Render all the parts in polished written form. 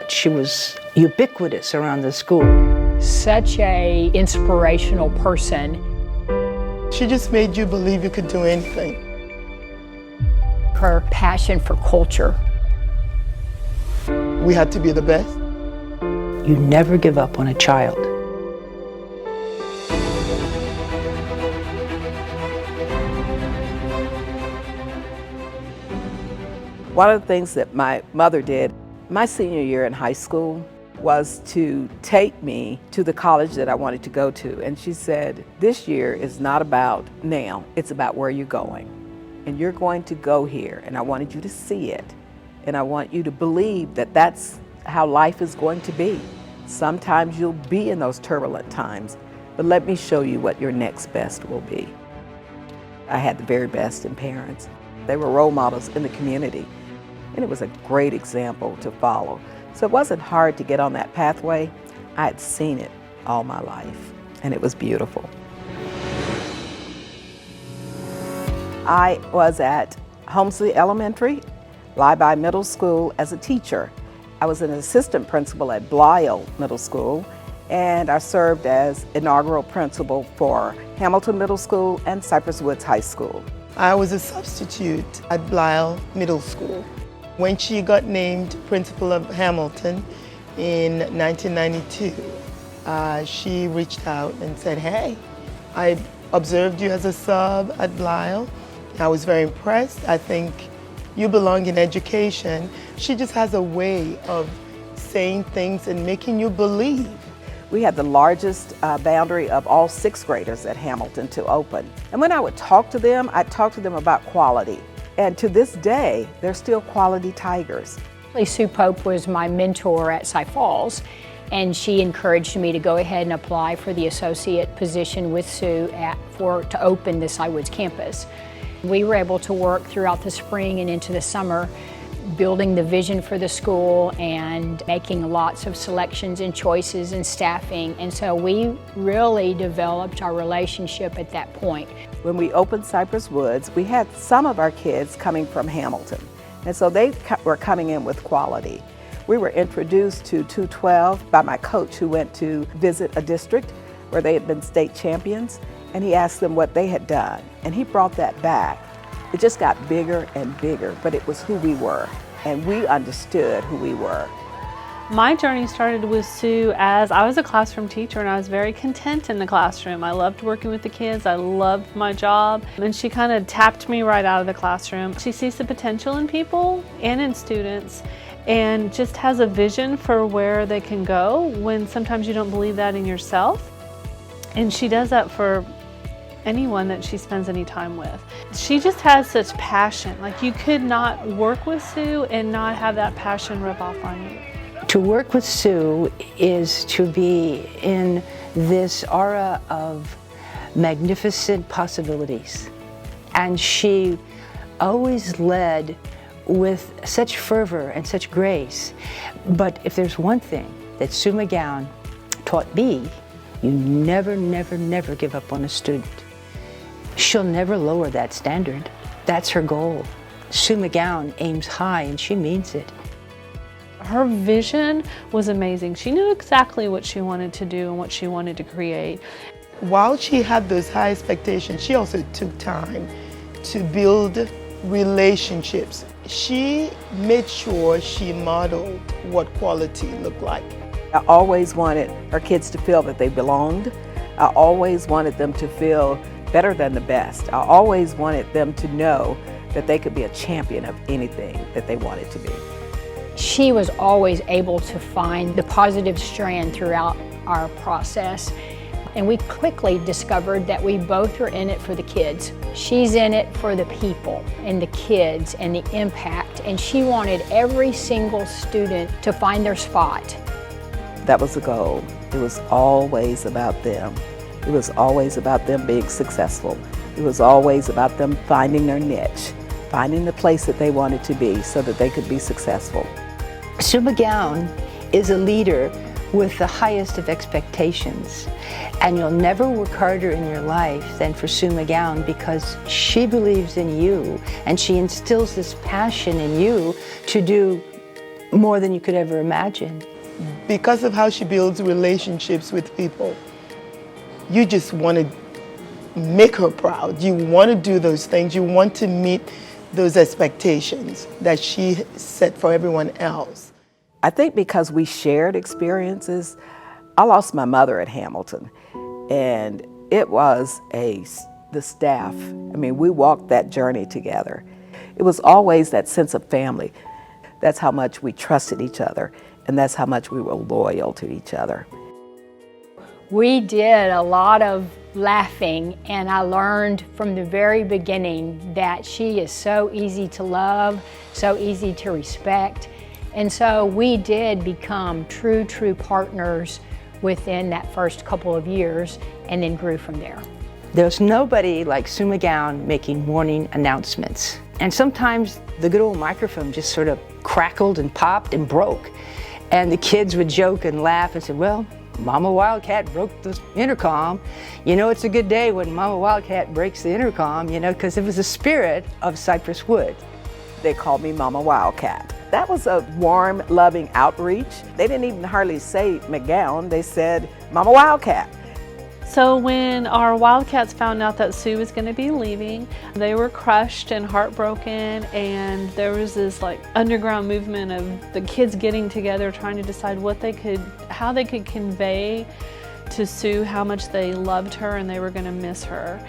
She was ubiquitous around the school. Such a inspirational person. She just made you believe you could do anything. Her passion for culture. We had to be the best. You never give up on a child. One of the things that my mother did my senior year in high school was to take me to the college that I wanted to go to. And she said, this year is not about now, it's about where you're going. And you're going to go here, and I wanted you to see it. And I want you to believe that that's how life is going to be. Sometimes you'll be in those turbulent times, but let me show you what your next best will be. I had the very best in parents. They were role models in the community, and it was a great example to follow. So it wasn't hard to get on that pathway. I had seen it all my life, and it was beautiful. I was at Holmesley Elementary, Lyby Middle School as a teacher. I was an assistant principal at Blyle Middle School, and I served as inaugural principal for Hamilton Middle School and Cypress Woods High School. I was a substitute at Blyle Middle School. When she got named principal of Hamilton in 1992, she reached out and said, hey, I observed you as a sub at Blyle. I was very impressed. I think you belong in education. She just has a way of saying things and making you believe. We had the largest boundary of all sixth graders at Hamilton to open. And when I would talk to them, I'd talk to them about quality. And to this day, they're still quality tigers. Sue Pope was my mentor at Cy Falls, and she encouraged me to go ahead and apply for the associate position with Sue to open the Cy Woods campus. We were able to work throughout the spring and into the summer, building the vision for the school and making lots of selections and choices and staffing. And so we really developed our relationship at that point. When we opened Cypress Woods, we had some of our kids coming from Hamilton. And so they were coming in with quality. We were introduced to 212 by my coach who went to visit a district where they had been state champions, and he asked them what they had done. And he brought that back. It just got bigger and bigger, but it was who we were, and we understood who we were. My journey started with Sue as I was a classroom teacher, and I was very content in the classroom. I loved working with the kids. I loved my job, and she kind of tapped me right out of the classroom. She sees the potential in people and in students, and just has a vision for where they can go when sometimes you don't believe that in yourself. And she does that for anyone that she spends any time with. She just has such passion. Like, you could not work with Sue and not have that passion rub off on you. To work with Sue is to be in this aura of magnificent possibilities. And she always led with such fervor and such grace. But if there's one thing that Sue McGown taught me, you never, never, never give up on a student. She'll never lower that standard. That's her goal. Sue McGown aims high, and she means it. Her vision was amazing. She knew exactly what she wanted to do and what she wanted to create. While she had those high expectations, she also took time to build relationships. She made sure she modeled what quality looked like. I always wanted our kids to feel that they belonged. I always wanted them to feel better than the best. I always wanted them to know that they could be a champion of anything that they wanted to be. She was always able to find the positive strand throughout our process. And we quickly discovered that we both were in it for the kids. She's in it for the people and the kids and the impact. And she wanted every single student to find their spot. That was the goal. It was always about them. It was always about them being successful. It was always about them finding their niche, finding the place that they wanted to be so that they could be successful. Sue McGown is a leader with the highest of expectations. And you'll never work harder in your life than for Sue McGown, because she believes in you and she instills this passion in you to do more than you could ever imagine. Because of how she builds relationships with people, you just want to make her proud. You want to do those things. You want to meet those expectations that she set for everyone else. I think because we shared experiences, I lost my mother at Hamilton, and it was the staff. I mean, we walked that journey together. It was always that sense of family. That's how much we trusted each other, and that's how much we were loyal to each other. We did a lot of laughing, and I learned from the very beginning that she is so easy to love, so easy to respect. And so we did become true partners within that first couple of years, and then grew from there. There's nobody like Sue McGown making morning announcements. And sometimes the good old microphone just sort of crackled and popped and broke. And the kids would joke and laugh and say, well, Mama Wildcat broke the intercom. You know, it's a good day when Mama Wildcat breaks the intercom, you know, because it was the spirit of Cypress Wood. They called me Mama Wildcat. That was a warm, loving outreach. They didn't even hardly say McGown, they said Mama Wildcat. So when our Wildcats found out that Sue was going to be leaving, they were crushed and heartbroken, and there was this like underground movement of the kids getting together trying to decide how they could convey to Sue how much they loved her and they were going to miss her.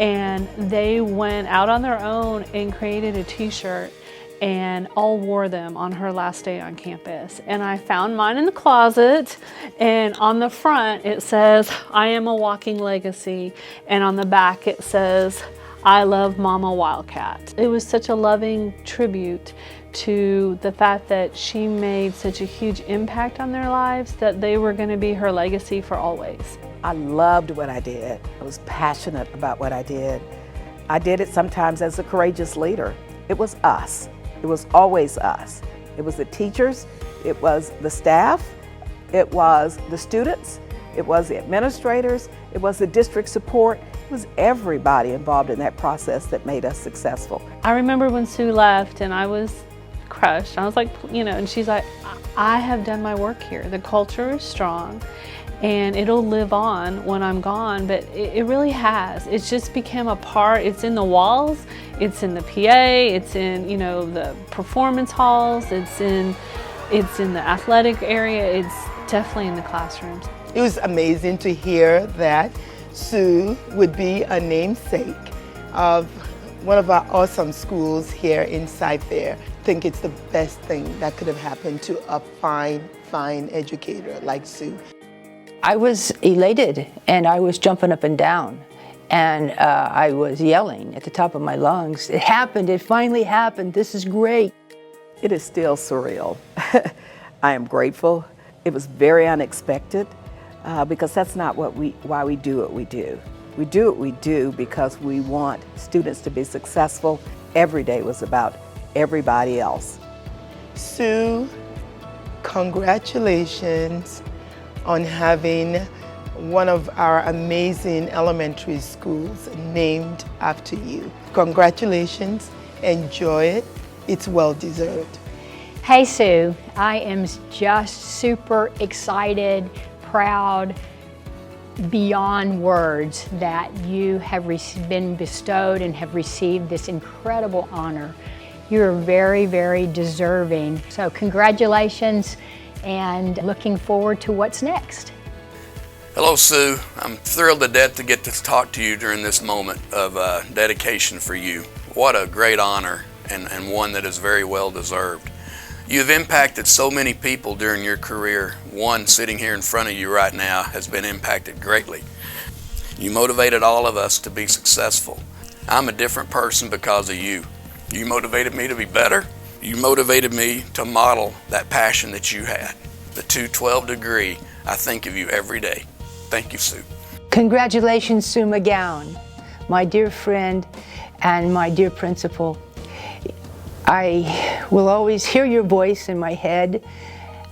And they went out on their own and created a t-shirt and all wore them on her last day on campus. And I found mine in the closet, and on the front it says, I am a walking legacy, and on the back it says, I love Mama Wildcat. It was such a loving tribute to the fact that she made such a huge impact on their lives that they were going to be her legacy for always. I loved what I did. I was passionate about what I did. I did it sometimes as a courageous leader. It was us. It was always us. It was the teachers, it was the staff, it was the students, it was the administrators, it was the district support. It was everybody involved in that process that made us successful. I remember when Sue left and I was crushed. I was like, you know, and she's like, I have done my work here. The culture is strong and it'll live on when I'm gone, but it really has. It's just become a part. It's in the walls, it's in the PA, it's in, you know, the performance halls, it's in the athletic area, it's definitely in the classrooms. It was amazing to hear that Sue would be a namesake of one of our awesome schools here in Cypress. I think it's the best thing that could have happened to a fine educator like Sue. I was elated, and I was jumping up and down, and I was yelling at the top of my lungs. It happened, it finally happened, this is great. It is still surreal. I am grateful. It was very unexpected because that's not why we do what we do. We do what we do because we want students to be successful. Every day was about everybody else. Sue, congratulations on having one of our amazing elementary schools named after you. Congratulations, enjoy it, it's well deserved. Hey Sue, I am just super excited, proud, beyond words that you have been bestowed and have received this incredible honor. You're very deserving. So congratulations, and looking forward to what's next. Hello, Sue. I'm thrilled to death to get to talk to you during this moment of dedication for you. What a great honor, and one that is very well deserved. You've impacted so many people during your career. One sitting here in front of you right now has been impacted greatly. You motivated all of us to be successful. I'm a different person because of you. You motivated me to be better. You motivated me to model that passion that you had. The 212 degree, I think of you every day. Thank you, Sue. Congratulations, Sue McGown, my dear friend and my dear principal. I will always hear your voice in my head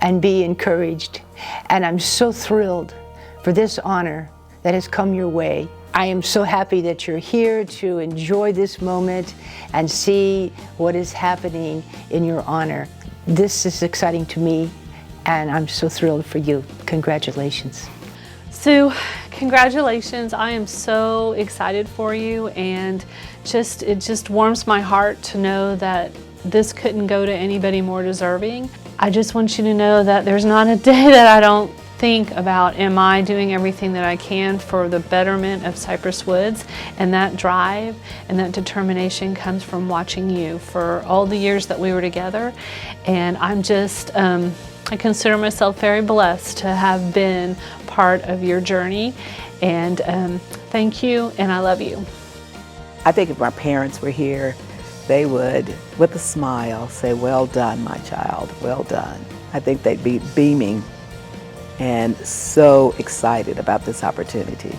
and be encouraged. And I'm so thrilled for this honor that has come your way. I am so happy that you're here to enjoy this moment and see what is happening in your honor. This is exciting to me, and I'm so thrilled for you. Congratulations. Sue, congratulations. I am so excited for you, and it just warms my heart to know that this couldn't go to anybody more deserving. I just want you to know that there's not a day that I don't think about, am I doing everything that I can for the betterment of Cypress Woods? And that drive and that determination comes from watching you for all the years that we were together. And I'm just, I consider myself very blessed to have been part of your journey. And thank you, and I love you. I think if my parents were here, they would, with a smile, say, "Well done, my child, well done." I think they'd be beaming and so excited about this opportunity.